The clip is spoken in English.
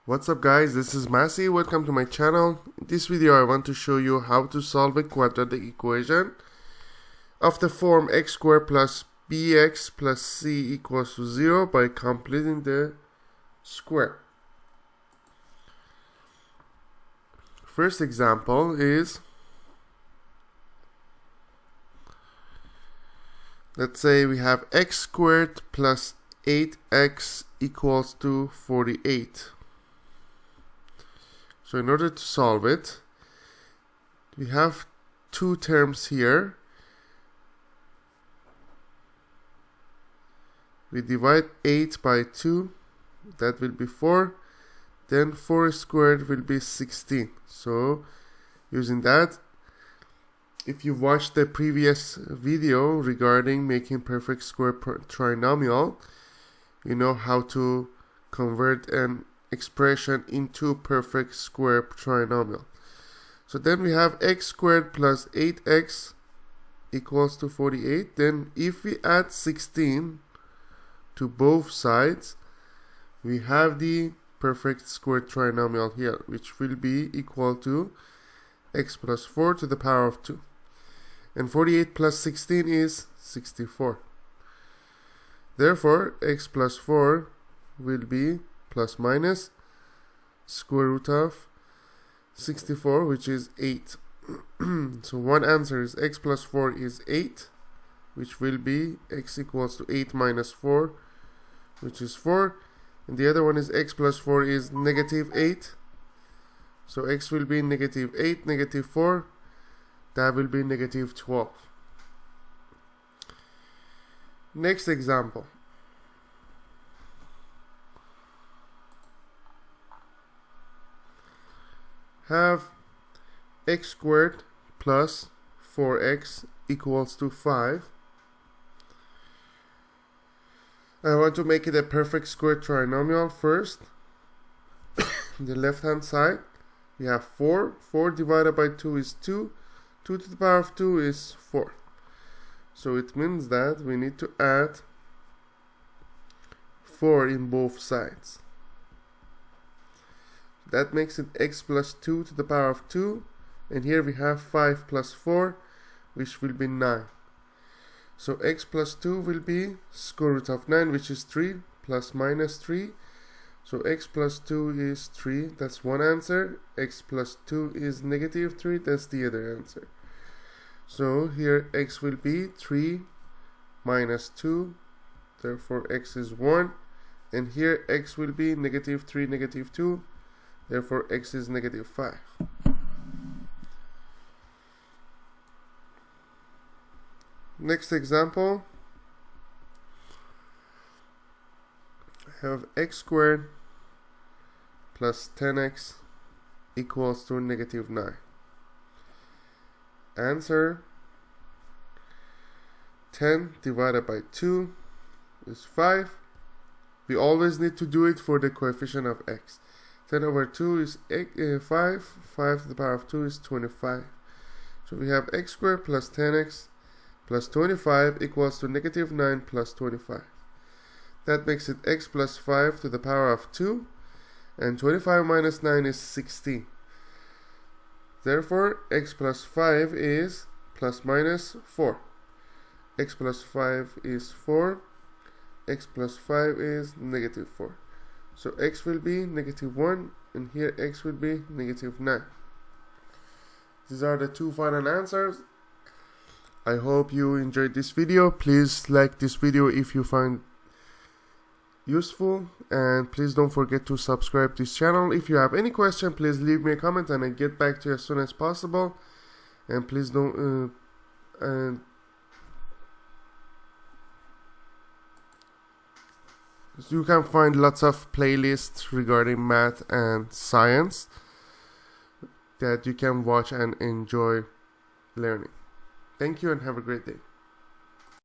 What's up guys, this is Masi, welcome to my channel. In this video I want to show you how to solve a quadratic equation of the form x squared plus bx plus c equals to 0 by completing the square. First example is, let's say we have x squared plus 8x equals to 48. So in order to solve it, we have two terms here. We divide 8 by 2, that will be 4. Then 4 squared will be 16. So using that, if you watched the previous video regarding making perfect square trinomial, you know how to convert an expression into perfect square trinomial. So then we have x squared plus 8x equals to 48. Then if we add 16 to both sides, we have the perfect square trinomial here, which will be equal to x plus 4 to the power of 2. And 48 plus 16 is 64. Therefore, x plus 4 will be plus minus square root of 64, which is 8. So one answer is x plus 4 is 8, which will be x equals to 8 minus 4, which is 4. And the other one is x plus 4 is negative 8. So x will be negative 8, negative 4. That will be negative 12. Next example. Have x squared plus 4x equals to 5. I want to make it a perfect square trinomial first. The left hand side, we have 4. 4 divided by 2 is 2. 2 to the power of 2 is 4. So it means that we need to add 4 in both sides. That makes it x plus 2 to the power of 2. And here we have 5 plus 4, which will be 9. So x plus 2 will be square root of 9, which is 3, plus minus 3. So x plus 2 is 3. That's one answer. X plus 2 is negative 3. That's the other answer. So here x will be 3 minus 2. Therefore x is 1. And here x will be negative 3, negative 2. Therefore x is negative 5. Next example. I have x squared plus 10x equals to negative 9. Answer: 10 divided by 2 is 5. We always need to do it for the coefficient of x. 10 over 2 is 5. 5 to the power of 2 is 25. So we have x squared plus 10x plus 25 equals to negative 9 plus 25. That makes it x plus 5 to the power of 2. And 25 minus 9 is 16. Therefore, x plus 5 is plus minus 4. X plus 5 is 4. X plus 5 is negative 4. So x will be negative 1, and here x will be negative 9. These are the two final answers. I hope you enjoyed this video. Please like this video if you find useful, and please don't forget to subscribe to this channel. If you have any question, please leave me a comment and I'll get back to you as soon as possible. And please don't you can find lots of playlists regarding math and science that you can watch and enjoy learning. Thank you and have a great day.